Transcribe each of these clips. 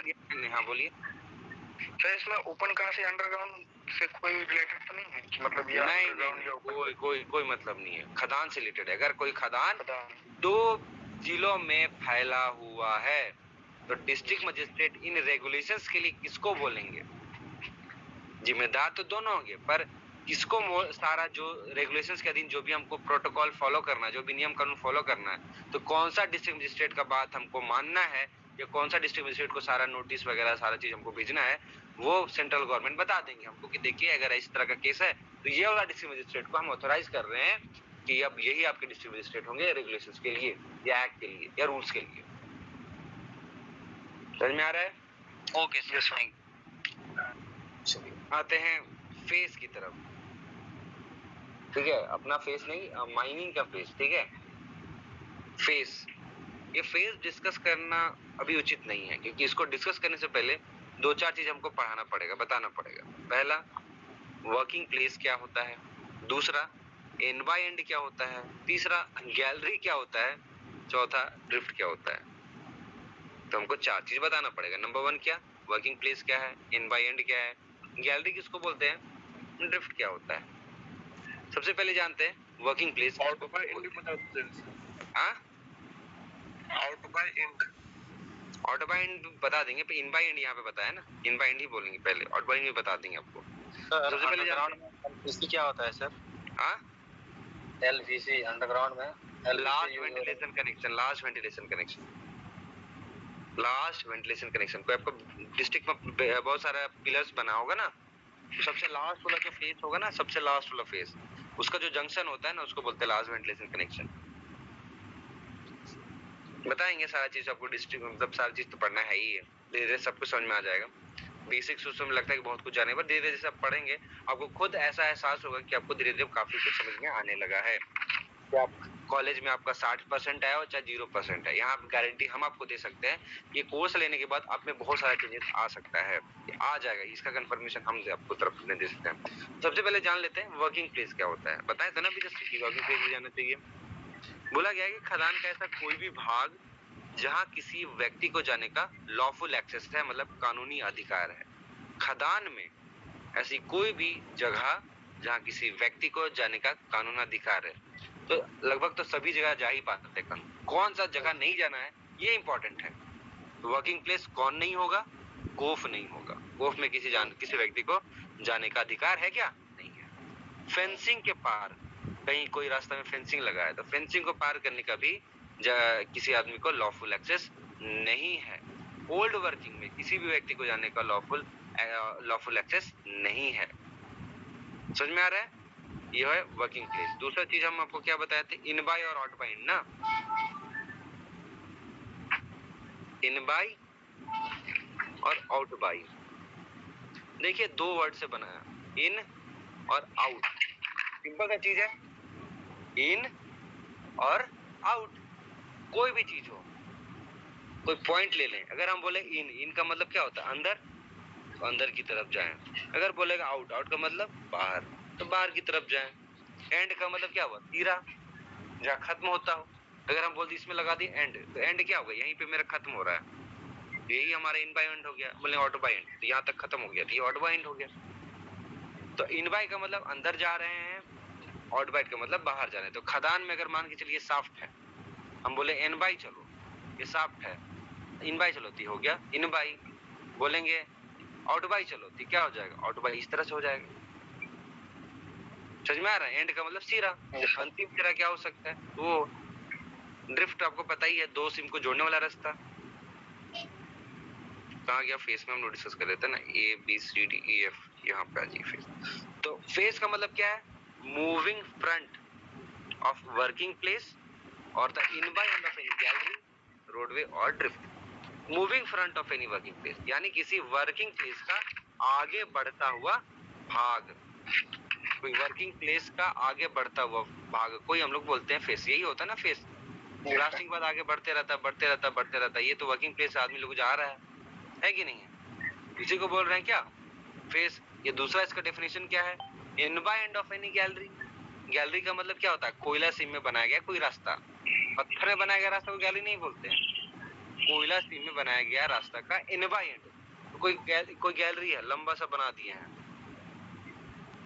दिया। हाँ बोलिए। तो इसमें ओपन कास्ट या अंडरग्राउंड से कोई रिलेटेड तो नहीं है कि मतलब ये नहीं, कोई मतलब नहीं है, खदान से रिलेटेड है। अगर कोई खदान 2 जिलों में फैला हुआ है तो डिस्ट्रिक्ट मजिस्ट्रेट इन रेगुलेशंस के लिए किसको बोलेंगे? जिम्मेदार तो दोनों होंगे, पर किसको सारा जो रेगुलेशंस के अधीन जो भी हमको प्रोटोकॉल फॉलो करना है, जो भी नियम कानून फॉलो करना है, तो कौन सा डिस्ट्रिक्ट मजिस्ट्रेट का बात हमको मानना है या कौन सा डिस्ट्रिक्ट मजिस्ट्रेट को सारा नोटिस वगैरह सारा चीज हमको भेजना है, वो सेंट्रल गवर्नमेंट बता देंगे हमको कि देखिए अगर इस तरह का केस है तो ये वाला डिस्ट्रिक्ट मजिस्ट्रेट को हम ऑथोराइज कर रहे हैं कि अब यही आपके डिस्ट्रिक्ट मजिस्ट्रेट होंगे रेगुलेशंस के लिए या एक्ट के लिए या रूल्स के लिए। समझ में आ रहा है? Okay sir. आते हैं फेस की तरफ। ठीक है, अपना फेस नहीं, माइनिंग का फेस। ठीक है, फेस, ये फेस डिस्कस करना अभी उचित नहीं है क्योंकि इसको डिस्कस करने से पहले 2-4 चीज हमको पढ़ाना पड़ेगा, बताना पड़ेगा। पहला, वर्किंग प्लेस क्या होता है, दूसरा एंड बाय एंड क्या होता है, तीसरा गैलरी क्या होता है, चौथा ड्रिफ्ट क्या होता है। तो हमको 4 चीज बताना पड़ेगा। नंबर 1 क्या, वर्किंग प्लेस क्या है, एंड बाय एंड क्या है, गैलरी किसको बोलते हैं, ड्रिफ्ट क्या होता है। सबसे पहले जानते हैं working place. Out by and बता दो। हाँ, out by and, out by and बता देंगे, पे इन बाय एंड यहाँ पे बताया ना, इन बाय एंड ही बोलेंगे पहले, आउट बाय एंड बता देंगे आपको। सबसे पहले ग्राउंड में एलवीसी क्या होता है सर? हाँ, एलवीसी अंडरग्राउंड में last ventilation connection, last ventilation connection, last ventilation connection. कोई आपको डिस्ट्रिक्ट में बहुत सारा पिलर्स बना होगा ना, तो सबसे लास्ट वाला जो फेस होगा ना, सबसे लास्ट वाला फेस, उसका जो जंक्शन होता है ना, उसको बोलते हैं लास्ट वेंटिलेशन कनेक्शन। बताएंगे सारा चीज आपको, डिस्ट्रिक्ट मतलब सारी चीज तो पढ़ना है ही है, धीरे धीरे सब कुछ समझ में आ जाएगा। बेसिक्स उसमें लगता है कि बहुत कुछ जाने पर धीरे धीरे जैसे आप पढ़ेंगे आपको खुद ऐसा एहसास होगा कि आपको धीरे धीरे काफी कुछ समझ में आने लगा है। कि आप कॉलेज में आपका 60% आया हो चाहे 0% है, यहाँ गारंटी हम आपको दे सकते हैं, ये कोर्स लेने के बाद आप में बहुत सारा चेंजेस आ सकता है, आ जाएगा, इसका कंफर्मेशन हम आपको तरफ में दे सकते हैं। सबसे पहले जान लेते हैं वर्किंग प्लेस क्या होता है। बताया था ना अभी जस्ट कि वर्किंग प्लेस भी जानना चाहिए। बोला गया है कि खदान का ऐसा कोई भी भाग जहां किसी व्यक्ति को जाने का लॉफुल एक्सेस है, मतलब कानूनी अधिकार है। खदान में ऐसी कोई भी जगह जहां किसी व्यक्ति को जाने का कानूनी अधिकार है, तो लगभग तो सभी जगह जा ही पाते हैं। कौन सा जगह नहीं जाना है ये इंपॉर्टेंट है। तो वर्किंग प्लेस कौन नहीं होगा, गोफ नहीं होगा। गोफ में किसी व्यक्ति को जाने का अधिकार है क्या, नहीं है। फेंसिंग के पार, कहीं कोई रास्ता में फेंसिंग लगा है तो फेंसिंग को पार करने का भी किसी आदमी को लॉफुल एक्सेस नहीं है। ओल्ड वर्किंग में किसी भी व्यक्ति को जाने का लॉफुल एक्सेस नहीं है। समझ में आ रहा है? ये है वर्किंग प्लेस। दूसरा चीज हम आपको क्या बताए थे, इन बाय और आउट बाय ना, इन बाय और आउट बाय। देखिए 2 वर्ड से बना है, इन और आउट। सिंपल सा चीज है, इन और आउट। कोई भी चीज हो, कोई पॉइंट ले लें, अगर हम बोले इन का मतलब क्या होता है, अंदर, तो अंदर की तरफ जाएं। अगर बोलेगा आउट, आउट का मतलब बाहर, तो बाहर की तरफ जाएं। एंड का मतलब क्या हुआ, तीरा, जहाँ खत्म होता हो। अगर हम बोलते इसमें लगा दी एंड, तो एंड क्या होगा, यहीं पे मेरा खत्म हो रहा है, यही हमारा इन बाय एंड हो गया। बोले आउट बाय एंड, तो यहाँ तक खत्म हो गया, तो ये आउट बाय एंड हो गया। तो इन बाय का मतलब अंदर जा रहे हैं, आउट बाय का मतलब बाहर जा रहे हैं। तो खदान में अगर मान के चलिए साफ्ट है, हम बोले एन बाय चलो, ये साफ्ट है, इन बाय चलो तो हो गया इन बाय। बोलेंगे आउट बाय चलो तो क्या हो जाएगा, आउट बाय इस तरह से हो जाएगा। समझ में आ रहा है? एंड का मतलब सिरा, अंतिम सिरा क्या हो सकता है, वो ड्रिफ्ट आपको पता ही है, 2 सिम को जोड़ने वाला रास्ता। कहा गया फेस में हम लोग डिस्कस कर रहे थे ना, A B C D E F, यहाँ पे आ जाइए फेस। तो फेस का मतलब क्या है, moving front of working place और the inbye end of any gallery, roadway और drift. Moving front of any working place यानी किसी वर्किंग प्लेस का आगे बढ़ता हुआ भाग, कोई वर्किंग प्लेस का आगे बढ़ता हुआ भाग कोई हम लोग बोलते हैं फेस। यही होता है ना फेस, ब्लास्टिंग के बाद आगे बढ़ते रहता है, बढ़ते रहता है, बढ़ते रहता है। ये तो वर्किंग प्लेस आदमी लोग जा रहा है कि नहीं है? इसी को बोल रहे हैं क्या, फेस। ये दूसरा इसका डेफिनेशन क्या है, in by end of any gallery. Gallery का मतलब क्या होता है, कोयला सीम में बनाया गया कोई रास्ता, पत्थर में बनाया गया रास्ता को गैलरी नहीं बोलते हैं। कोयला सीम में बनाया गया रास्ता का एंड बाय एंड। तो कोई गैलरी है, लंबा सा बना दिए हैं,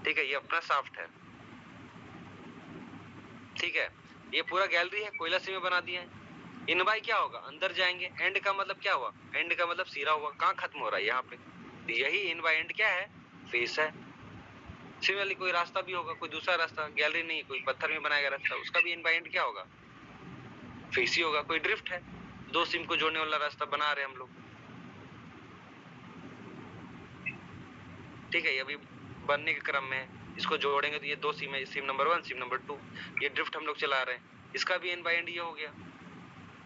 ठीक है, ये अपना शाफ्ट है, ठीक है, ये पूरा गैलरी है, कोयला सीम में बना दिए हैं। इन बाय क्या होगा, अंदर जाएंगे। एंड का मतलब क्या हुआ, एंड का मतलब सिरा हुआ, कहाँ खत्म हो रहा है, यहाँ पे। तो यही इन बाय एंड क्या है, फेस है। सिमिलरली कोई रास्ता भी होगा, कोई दूसरा रास्ता, गैलरी नहीं, कोई पत्थर में बनाया गया रास्ता, उसका भी इन बाय एंड क्या होगा, फेस ही होगा। कोई ड्रिफ्ट है, दो सिम को जोड़ने वाला रास्ता बना रहे हैं हम लोग, ठीक है, ये अभी बनने के क्रम में है। इसको जोड़ेंगे तो ये दो सिम है, सिम नंबर 1, सिम नंबर 2, ये ड्रिफ्ट हम लोग चला रहे हैं, इसका भी एंड बाय एंड ये हो गया,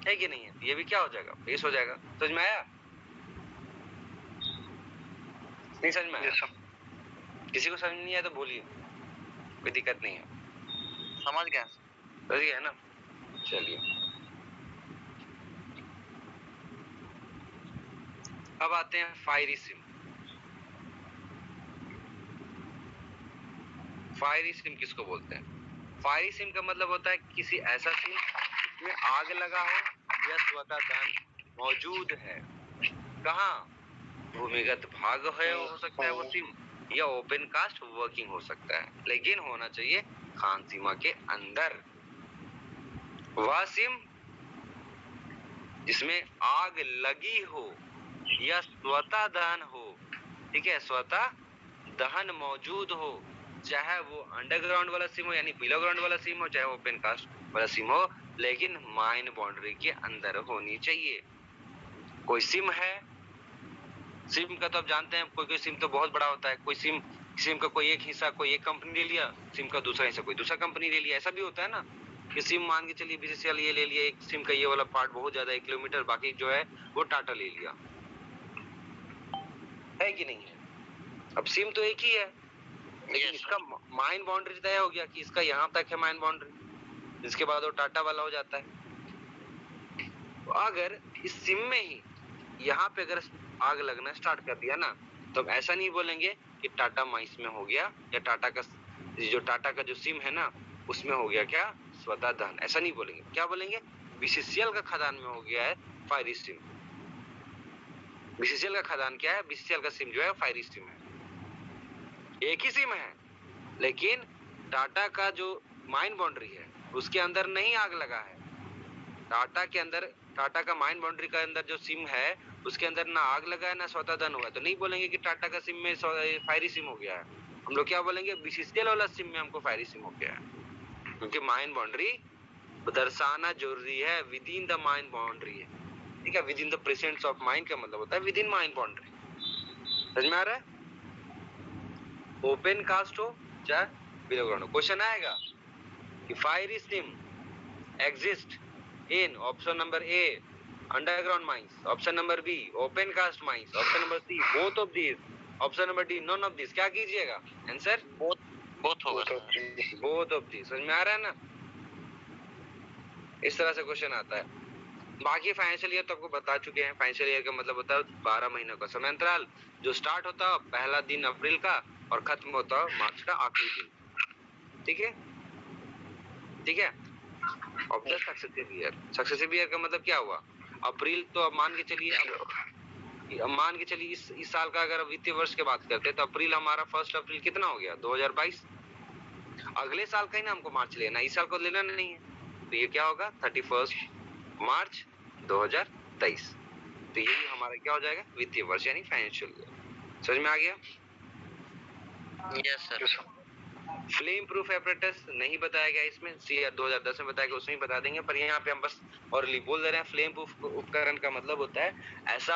है कि नहीं है। ये भी क्या हो जाएगा, फेस हो जाएगा। समझ में आया, नहीं समझ में आया? किसी को समझ नहीं आया तो बोलिए, कोई दिक्कत नहीं है। समझ गया ना, चलिए अब आते हैं फायरी सिम। फायरी सिम किसको बोलते हैं, फायरी सिम का मतलब होता है किसी ऐसा सिम जिसमें आग लगा हो या स्वतः दहन मौजूद है। कहाँ, भूमिगत भाग है हो सकता है वो सिम, या ओपन कास्ट वर्किंग हो सकता है, लेकिन होना चाहिए खान सीमा के अंदर। वह सिम जिसमें आग लगी हो या स्वतः दहन हो, ठीक है, स्वतः दहन मौजूद हो, चाहे वो अंडरग्राउंड वाला सिम हो यानी बिलो ग्राउंड वाला सिम हो, चाहे ओपन कास्ट वाला सिम हो, लेकिन माइन बाउंड्री के अंदर होनी चाहिए। कोई सिम है, सिम का तो आप जानते हैं, कोई सिम तो बहुत बड़ा होता है, कोई सिम का कोई एक हिस्सा कोई एक कंपनी ले लिया, सिम का दूसरा हिस्सा कोई दूसरा कंपनी ले लिया, ऐसा भी होता है ना कि सिम मान के चलिए बीसीसीएल ये ले लिया, एक सिम का ये वाला पार्ट बहुत ज्यादा 1 किलोमीटर, बाकी जो है वो टाटा ले लिया, है कि नहीं है। अब सिम तो एक ही है, लेकिन इसका माइन बाउंड्री तय हो गया कि इसका यहाँ तक है माइन बाउंड्री, इसके बाद वो टाटा वाला हो जाता है। तो अगर इस सिम में ही यहाँ पे अगर आग लगना स्टार्ट कर दिया ना, तो अब ऐसा नहीं बोलेंगे कि टाटा माइंस में हो गया, या टाटा का जो सिम है ना उसमें हो गया क्या स्वतः दहन, ऐसा नहीं बोलेंगे। क्या बोलेंगे, बीसीसीएल का खदान में हो गया है फायरी सिम। बीसीसीएल का खदान क्या है, बीसीसीएल का सिम जो है फायरी सिम है, एक ही सिम है, लेकिन टाटा का जो माइन बाउंड्री है उसके अंदर नहीं आग लगा है। टाटा के अंदर, टाटा का माइन बाउंड्री के अंदर जो सिम है उसके अंदर ना आग लगा है ना स्वतः दहन हुआ है, तो नहीं बोलेंगे कि टाटा का सिम में फायरी सिम हो गया है। हम लोग क्या बोलेंगे, बीसीसीएल वाला सिम में हमको फायरी सिम हो गया है, क्योंकि माइन बाउंड्री दर्शाना जरूरी है, with in the mine boundary है, ठीक है, with in the presence of mine का मतलब होता है विद इन माइन बाउंड्री। समझ में आ रहा है, ओपन कास्ट हो चाहे बिलो ग्राउंड हो। क्वेश्चन आएगा कि fiery seam exist in option number A underground mines, option number B open cast mines, option number C both of this, option number D none of this. क्या कीजिएगा, answer both होगा। Both of this. समझ में आ रहा है ना, इस तरह से क्वेश्चन आता है। बाकी फाइनेंशियल ईयर तो आपको बता चुके हैं, फाइनेंशियल ईयर का मतलब होता है 12 महीनों का समय अंतराल, जो स्टार्ट होता है पहला दिन अप्रैल का और खत्म होता है मार्च का आखिरी दिन, ठीक है, ठीक है। Of the successive year, successive year का मतलब क्या हुआ, अप्रैल तो अब मान के चलिए इस साल का अगर वित्तीय वर्ष की बात करते हैं तो अप्रैल हमारा 1 अप्रैल कितना हो गया 2022, अगले साल का ही ना हमको मार्च लेना, इस साल को लेना नहीं है, तो ये क्या होगा 31 मार्च 2023। तो यही हमारा क्या हो जाएगा वित्तीय वर्ष यानी फाइनेंशियल ईयर। समझ में आ गया, yes sir. Flame proof apparatus नहीं बताया गया इसमें, सीआर 2010 में बताया गया, उसमें ही बता देंगे, पर यहाँ पे हम बस और बोल दे रहे हैं फ्लेम प्रूफ उपकरण का मतलब होता है ऐसा